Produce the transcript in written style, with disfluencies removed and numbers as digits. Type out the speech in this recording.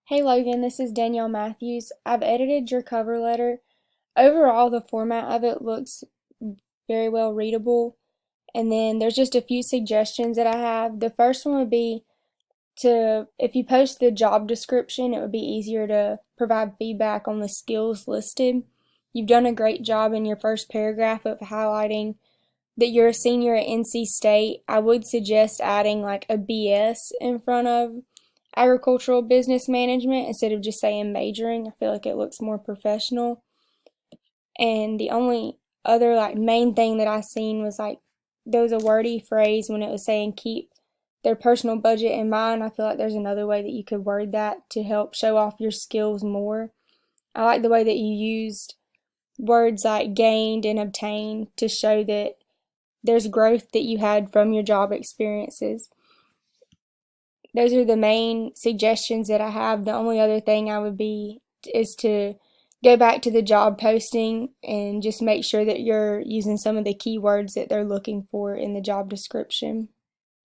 Hey Logan, this is Danielle Matthews. I've edited your cover letter. Overall, the format of it looks very well readable. And then there's just a few suggestions that I have. The first one would be if you post the job description, it would be easier to provide feedback on the skills listed. You've done a great job in your first paragraph of highlighting that you're a senior at NC State. I would suggest adding like a BS in front of agricultural business management instead of just saying majoring. I feel like it looks more professional. And the only other like main thing that I seen was like there was a wordy phrase when it was saying keep their personal budget in mind. I feel like there's another way that you could word that to help show off your skills more. I like the way that you used words like gained and obtained to show that there's growth that you had from your job experiences. Those are the main suggestions that I have. The only other thing I would be is to go back to the job posting and just make sure that you're using some of the keywords that they're looking for in the job description.